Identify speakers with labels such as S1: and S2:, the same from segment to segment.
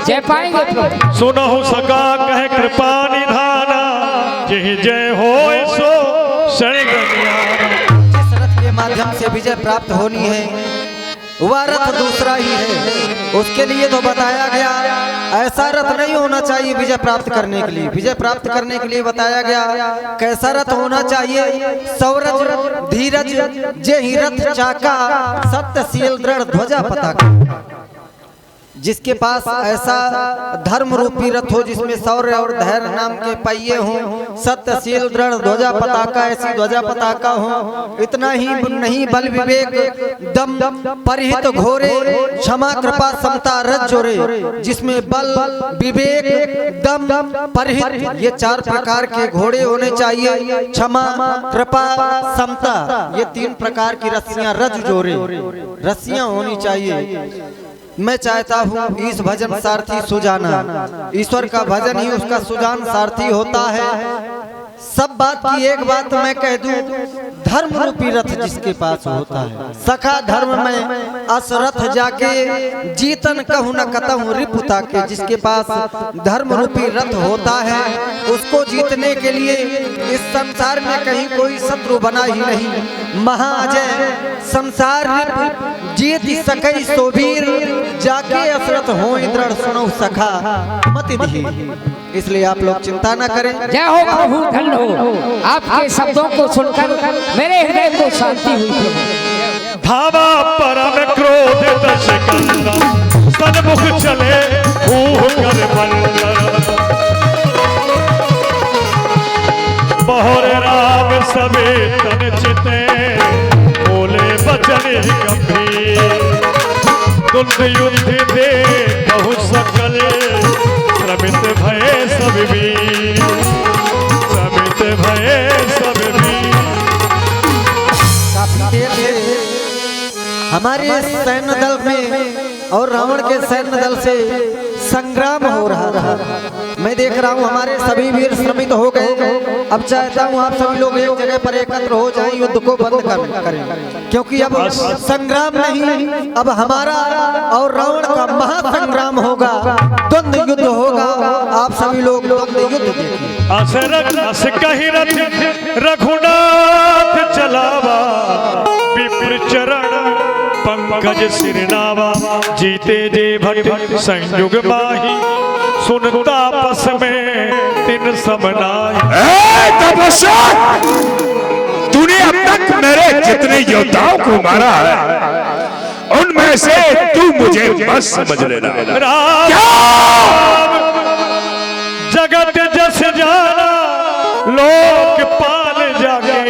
S1: जय पाएंगे प्रभु।
S2: सुनहु सका कह कृपा निधाना, जय जय हो सो शरण गनियाना।
S3: जिस रथ के माध्यम से विजय प्राप्त होनी है वह रथ दूसरा ही है। उसके लिए तो बताया गया ऐसा रथ नहीं होना चाहिए विजय प्राप्त करने के लिए। विजय प्राप्त करने के लिए बताया गया कैसा रथ होना चाहिए। सौरज धीरज जे ही रथ चाका, सत्यशील दृढ़ ध्वजा पताका। जिसके पास ऐसा धर्म रूपी रथ हो जिसमें शौर्य और धैर्य नाम के पहिए हों, सत्यशील दृढ़ ध्वजा पताका, ऐसी ध्वजा पताका हो। इतना ही नहीं बल विवेक दम परिहित घोरे, क्षमा कृपा समता रज जोरे। जिसमें बल विवेक दम परिहित ये चार प्रकार के घोड़े होने चाहिए। क्षमा कृपा समता ये तीन प्रकार की रस्सियां रज जोरे रस्सियां होनी चाहिए। मैं चाहता हूँ इस भजन सारथी सुजाना, ईश्वर का भजन ही उसका सुजान सारथी होता है। सब बात की एक बात मैं कह दूं, धर्म रूपी रथ जिसके पास होता है, सखा धर्म में असरथ जाके जीतन कहूँ न कतहूँ रिपुता के। जिसके पास धर्म रूपी रथ होता है उसको जीतने के लिए इस संसार में कहीं कोई शत्रु बना ही नहीं। महाअजय संसार जीत सकई सोबीर, जाके असरथ हो दृढ़ सुनो सखा मति धीर। इसलिए आप लोग चिंता न करें।
S1: जय हो प्रभु, धन्य हो। आपके शब्दों को सुनकर मेरे हृदय को शांति हुई।
S2: धावा परम क्रोध दश कंदन, सन्मुख चले भूह कर बंदर। बहोरे राम सबे तन चिते, बोले बचन गंभीर। दुंद युद्ध दे बहु सकल, श्रमित भय सब वीर, श्रमित भय सब वीर।
S3: काफी देर से हमारे सैन्य दल में और रावण के सैन्य दल से संग्राम हो रहा था। मैं देख रहा हूँ हमारे सभी वीर श्रमित हो गए। अब चाहता हूँ आप सभी लोग एक जगह पर एकत्र हो जाएं, युद्ध को बंद करें, क्योंकि अब संग्राम नहीं, अब हमारा और रावण का महासंग्राम होगा, द्वंद्व युद्ध होगा। आप सभी लोग द्वंद्व युद्ध देखिए।
S2: अस कहि रथ रघुनाथ चलावा, विपिर चरण पंकज सिरनावा। जीते जे भट संयुग माही, सुन तापस में तिन समनाई।
S4: तूने अब तक मेरे जितने योद्धाओं को मारा है उनमें से तू मुझे बस समझ लेना।
S2: जगत जस जाना, लोक पाल जागे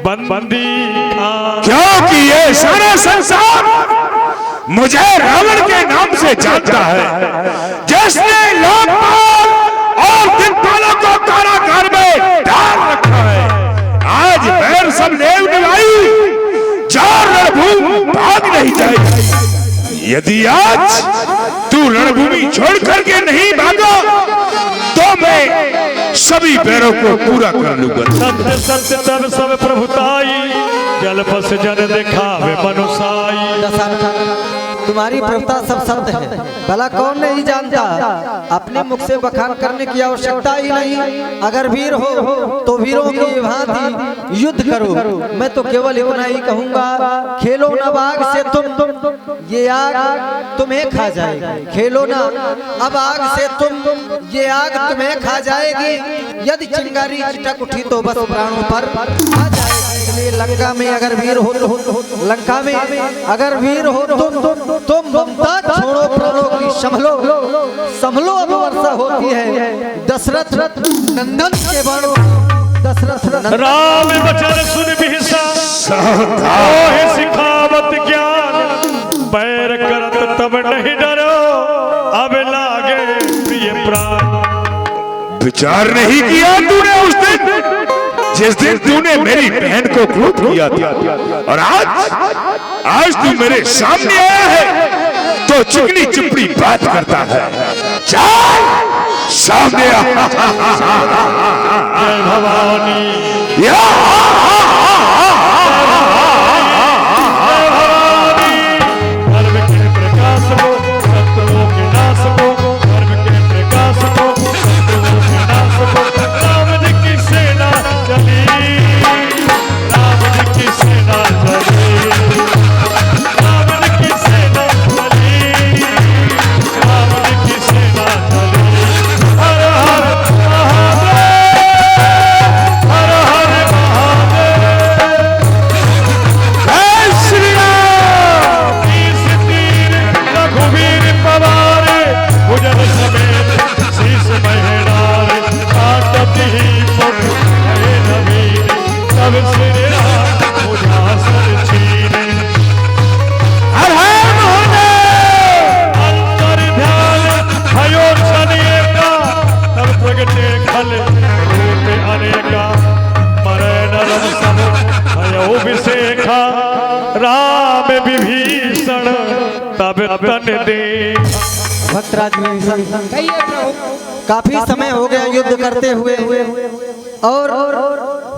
S2: बंदी।
S4: क्योंकि ये सारा संसार मुझे रावण के नाम से जानता है, जिसने लोकपाल और दिनपालों को कारागार में डाल रखा है। आज बैर सब लेव निभाई, चार रणभूमि भाग नहीं जाएगी। यदि आज तू रणभूमि छोड़ करके नहीं भागा तो मैं सभी पैरों को पूरा कर लूंगा।
S2: सत्य सत्य तब सब प्रभुताई, जल पस जन दिखावे मनुसाई।
S3: तुम्हारी प्रभुता सब सत्य है, भला कौन नहीं जानता। अपने मुख से बखान करने की आवश्यकता ही नहीं। अगर वीर हो तो वीरों की भांति युद्ध करो। मैं तो केवल इतना ही कहूँगा, खेलो न बाग से तुम, ये आग तुम्हें खा जाएगी। खेलो ना अब आग से तुम, ये आग तुम्हें खा जाएगी। यदि चिंगारी चिटक उठी तो बस प्राणों पर आ जाएगी। इसलिए लंका में अगर वीर हो, लंका में अगर वीर हो तुम ममता छोड़ो प्राणों की संभलो, संभलो अब वर्षा होती है दशरथ नंदन के बाणों। दशरथ
S2: राम वचन सुन बिहसा, ओहे सिखावत ज्ञान। बैर करत तब नहीं डरो, अब लागे प्रिय प्राण।
S4: विचार नहीं किया तूने उस दिन जिस दिन तूने मेरी बहन को क्रोध किया था, और आज तू मेरे सामने आया है तो चिकनी चिपड़ी बात करता है। चल सामने आ।
S2: जय भवानी, गर्व के प्रकाश को, शत्रुओं के नाश को, दे।
S3: भक्तराज विभीषण,
S1: कहिए प्रभु।
S3: काफी समय हो गया युद्ध करते हुए और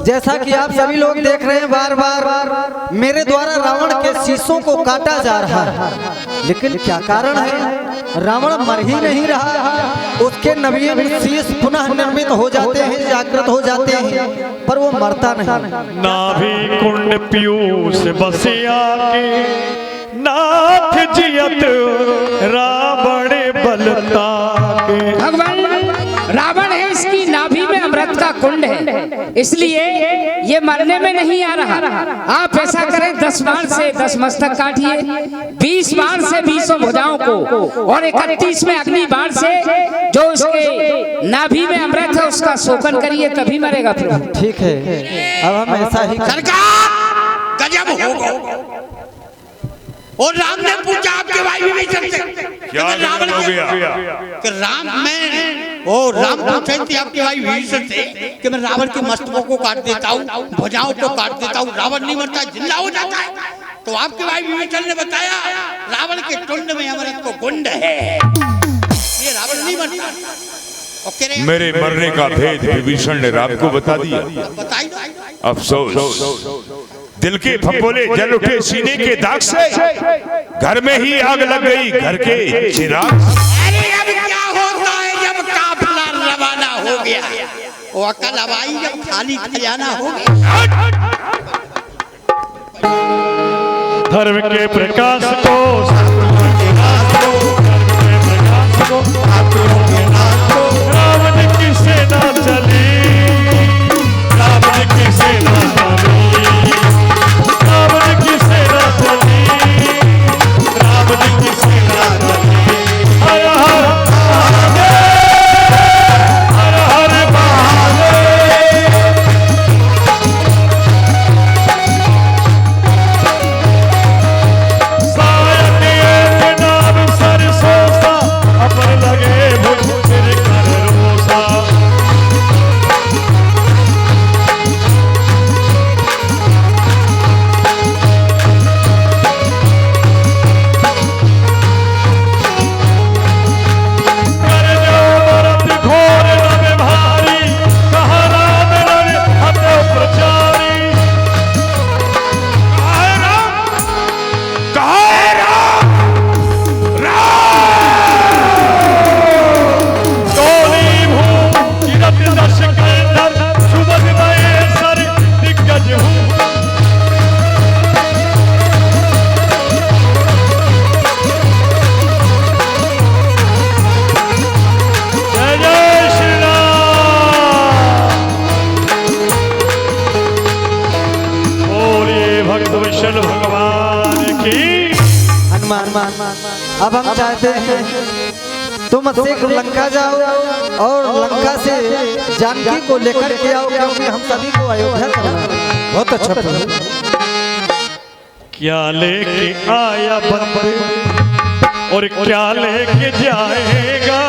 S3: जैसा कि आप सभी लोग देख रहे हैं बार बार मेरे द्वारा रावण के शीशों को काटा जा रहा है, लेकिन क्या कारण है? रावण मर ही नहीं रहा। उसके नवीन शीश पुनः निर्मित हो जाते हैं, जागृत हो जाते हैं, पर वो मरता नहीं।
S2: नाभि कुंड पीयूष बसिया के नाथ जियत रावण बलता के।
S1: भगवान रावण है, इसकी नाभि में अमृत का कुंड है, इसलिए ये मरने में नहीं आ रहा। आप ऐसा करें 10 बाण से 10 मस्तक काटिए, 20 बाण से 20 भुजाओं को, और 31 में अग्नि बाण से जो उसके नाभि में अमृत है उसका शोकन करिए, तभी मरेगा प्रभु।
S3: ठीक है, अब हम ऐसा ही
S5: सरकार गजब हो गया। और राम ने पूछा आपके भाई विभीषण से
S4: क्या रावण हो गया?
S5: कि राम पूछे थे आपके भाई विभीषण से कि मैं रावण के मस्तकों को काट देता हूँ, भुजाओं को काट देता हूँ, रावण नहीं मरता, जिंदा हो जाता है। तो आपके भाई विभीषण ने बताया रावण के टुंड में अमृत को गुंड है, ये रावण नहीं मरता।
S4: मेरे मरने का भेद विभीषण ने राम को बता दिया।
S5: बताइए।
S4: अफसोस, दिल के फपोले जल उठे सीने के दाग से, घर में ही आग लग गई घर के चिराग।
S5: अरे अब क्या होता है जब काफिला रवाना हो गया, वो अकल हवाई जब खाली खजाना हो गया।
S2: धर्म के प्रकाश को रावण की सेना चली, रावण की सेना चली, रावण की सेना चली, रावण की सेना चली। हर हर महादेव, हर हर महादेव। सायन एक नाम सरसों सा, अपर लगे भुज सिर कर रोसा। कर जो मरत घोर नभ भारी, कहा राम रण हतो प्रचारी। डोली भूम गिरत दश कंधर, सुबह महेश्वर दिग्गज हूँ। जय जय श्री राम। बोलिए भक्त विष्णु भगवान की।
S3: हनुमान। अब हम चाहते हैं तुम शीघ्र लंका जाओ और लंका से जानकी को लेकर के आओ, क्योंकि हम सभी को अयोध्या करना है। बहुत अच्छा प्रभु।
S2: क्या लेके आया बंदे और क्या लेके जाएगा,